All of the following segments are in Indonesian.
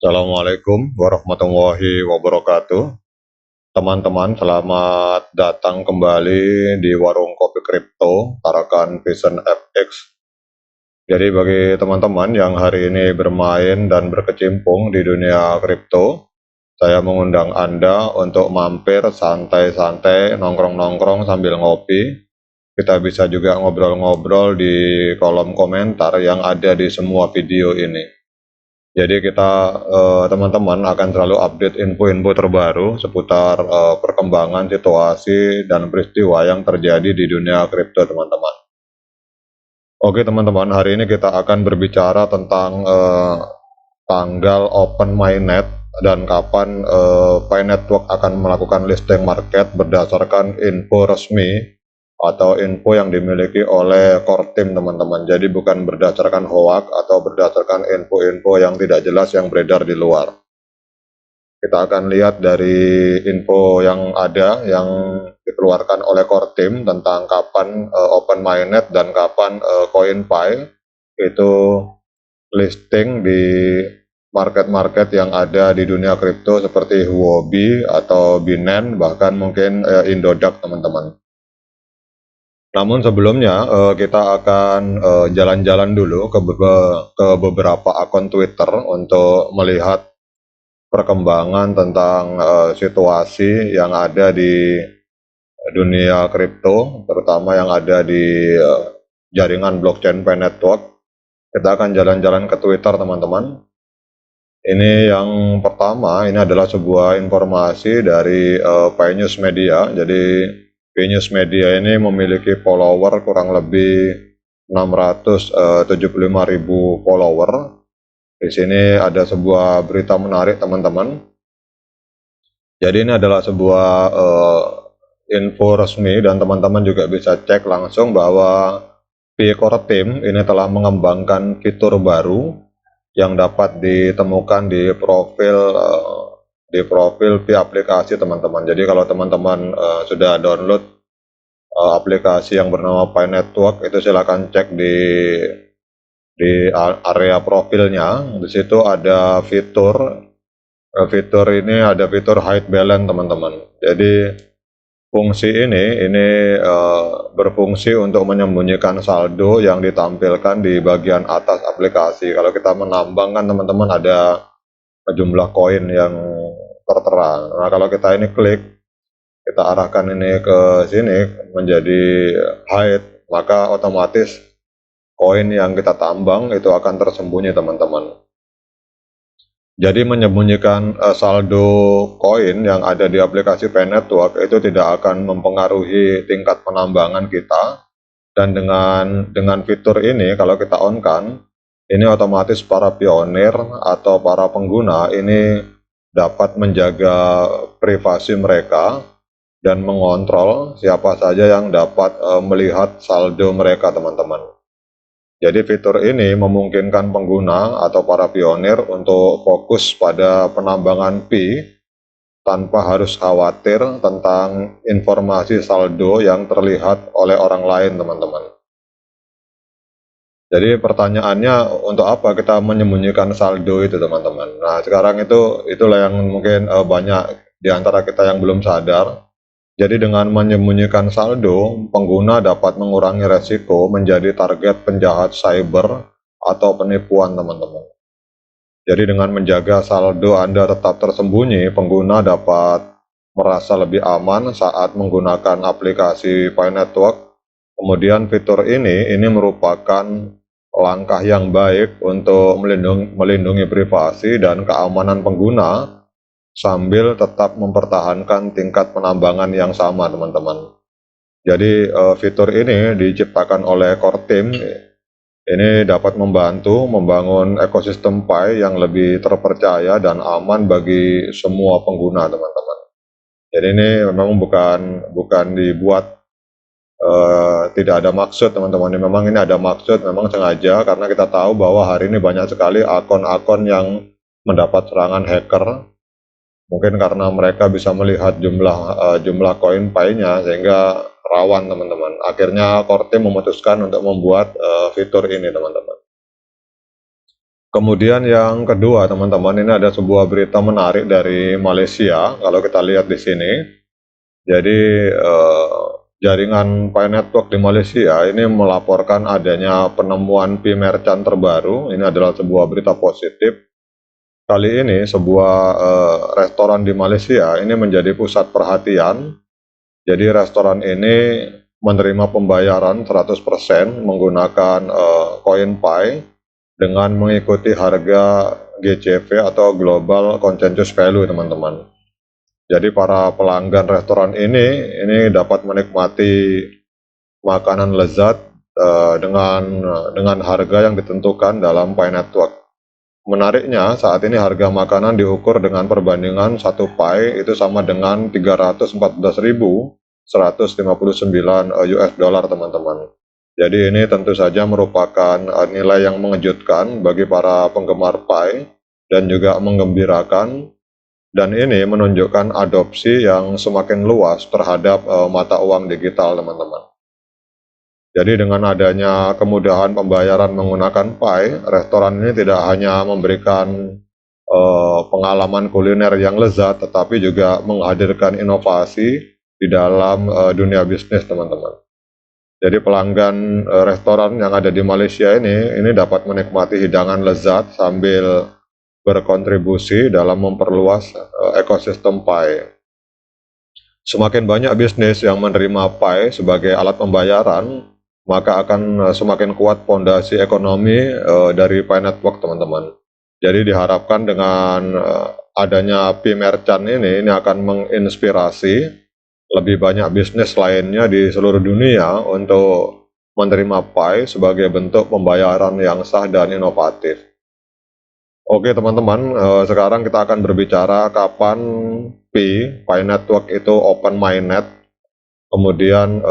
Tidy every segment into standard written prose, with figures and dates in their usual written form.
Assalamualaikum warahmatullahi wabarakatuh. Teman-teman, selamat datang kembali di Warung Kopi Kripto, Tarakan Vision FX. Jadi bagi teman-teman yang hari ini bermain dan berkecimpung di dunia kripto, saya mengundang Anda untuk mampir santai-santai, nongkrong-nongkrong sambil ngopi. Kita bisa juga ngobrol-ngobrol di kolom komentar yang ada di semua video ini. Jadi kita teman-teman akan selalu update info-info terbaru seputar perkembangan situasi dan peristiwa yang terjadi di dunia kripto teman-teman. Oke teman-teman, hari ini kita akan berbicara tentang tanggal open mainnet dan kapan Pi Network akan melakukan listing market berdasarkan info resmi atau info yang dimiliki oleh core team teman-teman. Jadi bukan berdasarkan hoax atau berdasarkan info-info yang tidak jelas yang beredar di luar. Kita akan lihat dari info yang ada yang dikeluarkan oleh core team tentang kapan open mainnet dan kapan CoinPi itu listing di market-market yang ada di dunia kripto seperti Huobi atau Binance, bahkan mungkin Indodax teman-teman. Namun sebelumnya kita akan jalan-jalan dulu ke beberapa akun Twitter untuk melihat perkembangan tentang situasi yang ada di dunia kripto, terutama yang ada di jaringan blockchain Pi Network. Kita akan jalan-jalan ke Twitter teman-teman. Ini yang pertama, ini adalah sebuah informasi dari Pi News Media. Jadi Pi News Media ini memiliki follower kurang lebih 675.000 follower. Di sini ada sebuah berita menarik teman-teman. Jadi ini adalah sebuah info resmi dan teman-teman juga bisa cek langsung bahwa Pi Core Team ini telah mengembangkan fitur baru yang dapat ditemukan di profil Pi aplikasi teman-teman. Jadi kalau teman-teman sudah download aplikasi yang bernama Pi Network, itu silakan cek di area profilnya. Di situ ada fitur ini ada fitur hide balance teman-teman. Jadi fungsi ini berfungsi untuk menyembunyikan saldo yang ditampilkan di bagian atas aplikasi. Kalau kita menambang kan teman-teman ada jumlah koin yang tertera. Nah kalau kita ini klik, kita arahkan ini ke sini menjadi hide, maka otomatis koin yang kita tambang itu akan tersembunyi teman-teman. Jadi menyembunyikan saldo koin yang ada di aplikasi Pi Network itu tidak akan mempengaruhi tingkat penambangan kita. Dan dengan fitur ini kalau kita on kan, ini otomatis para pionir atau para pengguna ini dapat menjaga privasi mereka dan mengontrol siapa saja yang dapat melihat saldo mereka teman-teman. Jadi fitur ini memungkinkan pengguna atau para pionir untuk fokus pada penambangan Pi tanpa harus khawatir tentang informasi saldo yang terlihat oleh orang lain teman-teman. Jadi pertanyaannya, untuk apa kita menyembunyikan saldo itu teman-teman? Nah sekarang itulah yang mungkin banyak di antara kita yang belum sadar. Jadi dengan menyembunyikan saldo, pengguna dapat mengurangi resiko menjadi target penjahat cyber atau penipuan teman-teman. Jadi dengan menjaga saldo Anda tetap tersembunyi, pengguna dapat merasa lebih aman saat menggunakan aplikasi Pi Network. Kemudian fitur ini merupakan langkah yang baik untuk melindungi privasi dan keamanan pengguna sambil tetap mempertahankan tingkat penambangan yang sama teman-teman. Jadi fitur ini diciptakan oleh core team, ini dapat membantu membangun ekosistem Pi yang lebih terpercaya dan aman bagi semua pengguna teman-teman. Jadi ini memang bukan dibuat tidak ada maksud teman-teman, memang ini ada maksud, memang sengaja karena kita tahu bahwa hari ini banyak sekali akun-akun yang mendapat serangan hacker. Mungkin karena mereka bisa melihat jumlah koin Pi-nya sehingga rawan teman-teman. Akhirnya core team memutuskan untuk membuat fitur ini teman-teman. Kemudian yang kedua, teman-teman, ini ada sebuah berita menarik dari Malaysia. Kalau kita lihat di sini, jadi jaringan Pi Network di Malaysia ini melaporkan adanya penemuan Pi Merchant terbaru. Ini adalah sebuah berita positif. Kali ini sebuah restoran di Malaysia ini menjadi pusat perhatian. Jadi restoran ini menerima pembayaran 100% menggunakan koin Pi dengan mengikuti harga GCV atau Global Consensus Value, teman-teman. Jadi para pelanggan restoran ini dapat menikmati makanan lezat dengan harga yang ditentukan dalam Pi Network. Menariknya, saat ini harga makanan diukur dengan perbandingan 1 Pi itu sama dengan 314.159 US dollar, teman-teman. Jadi ini tentu saja merupakan nilai yang mengejutkan bagi para penggemar Pi dan juga menggembirakan, dan ini menunjukkan adopsi yang semakin luas terhadap mata uang digital, teman-teman. Jadi dengan adanya kemudahan pembayaran menggunakan Pi, restoran ini tidak hanya memberikan pengalaman kuliner yang lezat, tetapi juga menghadirkan inovasi di dalam dunia bisnis, teman-teman. Jadi pelanggan restoran yang ada di Malaysia ini dapat menikmati hidangan lezat sambil berkontribusi dalam memperluas ekosistem Pi. Semakin banyak bisnis yang menerima Pi sebagai alat pembayaran, maka akan semakin kuat fondasi ekonomi dari Pi Network, teman-teman. Jadi diharapkan dengan adanya Pi Merchant ini akan menginspirasi lebih banyak bisnis lainnya di seluruh dunia untuk menerima Pi sebagai bentuk pembayaran yang sah dan inovatif. Oke, teman-teman, sekarang kita akan berbicara kapan Pi Network itu open mainnet, kemudian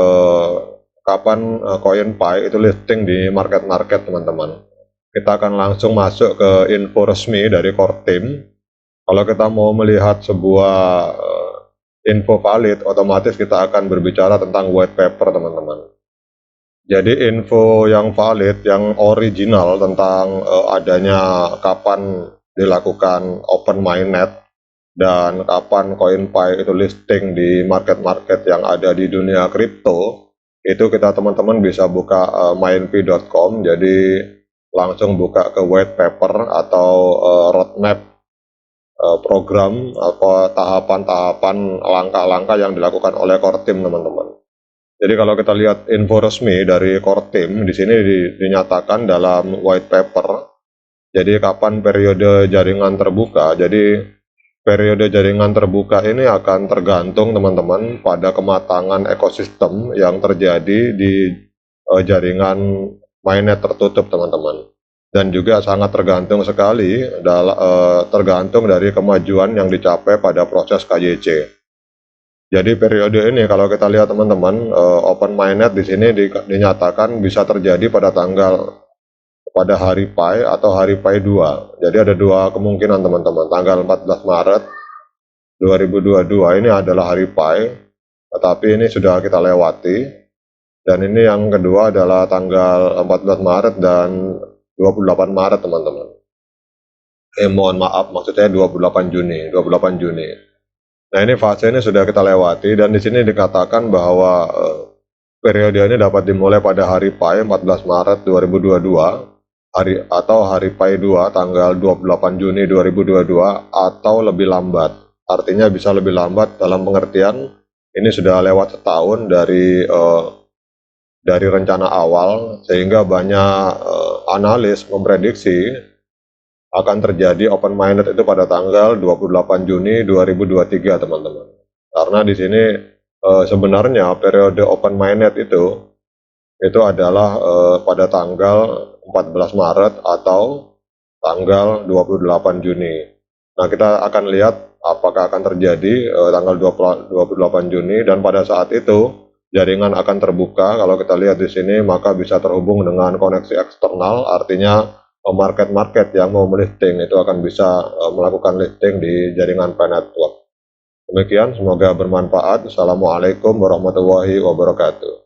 kapan koin Pi itu listing di market-market, teman-teman. Kita akan langsung masuk ke info resmi dari core team. Kalau kita mau melihat sebuah info valid, otomatis kita akan berbicara tentang white paper, teman-teman. Jadi info yang valid, yang original tentang adanya kapan dilakukan open mainnet dan kapan koin Pi itu listing di market-market yang ada di dunia kripto, itu kita teman-teman bisa buka mainpi.com. Jadi langsung buka ke white paper atau roadmap program atau tahapan-tahapan langkah-langkah yang dilakukan oleh core team, teman-teman. Jadi kalau kita lihat info resmi dari core team di sini dinyatakan dalam white paper. Jadi kapan periode jaringan terbuka? Jadi periode jaringan terbuka ini akan tergantung, teman-teman, pada kematangan ekosistem yang terjadi di jaringan mainnet tertutup, teman-teman. Dan juga sangat tergantung sekali tergantung dari kemajuan yang dicapai pada proses KYC. Jadi periode ini kalau kita lihat, teman-teman, open mainnet di sini dinyatakan bisa terjadi pada hari Pi atau hari Pi 2. Jadi ada dua kemungkinan, teman-teman. Tanggal 14 Maret 2022 ini adalah hari Pi, tetapi ini sudah kita lewati. Dan ini yang kedua adalah tanggal 14 Maret dan 28 Maret, teman-teman. Mohon maaf, maksudnya 28 Juni. Nah, ini fase ini sudah kita lewati, dan di sini dikatakan bahwa periode ini dapat dimulai pada hari Pi 14 Maret 2022 atau hari Pi 2 tanggal 28 Juni 2022 atau lebih lambat. Artinya bisa lebih lambat dalam pengertian ini sudah lewat setahun dari rencana awal, sehingga banyak analis memprediksi akan terjadi open mainnet itu pada tanggal 28 Juni 2023, teman-teman. Karena di sini sebenarnya periode open mainnet itu adalah pada tanggal 14 Maret atau tanggal 28 Juni. Nah, kita akan lihat apakah akan terjadi tanggal 28 Juni, dan pada saat itu jaringan akan terbuka. Kalau kita lihat di sini, maka bisa terhubung dengan koneksi eksternal, artinya market-market yang mau melisting itu akan bisa melakukan listing di jaringan Pi Network. Demikian, semoga bermanfaat. Assalamualaikum warahmatullahi wabarakatuh.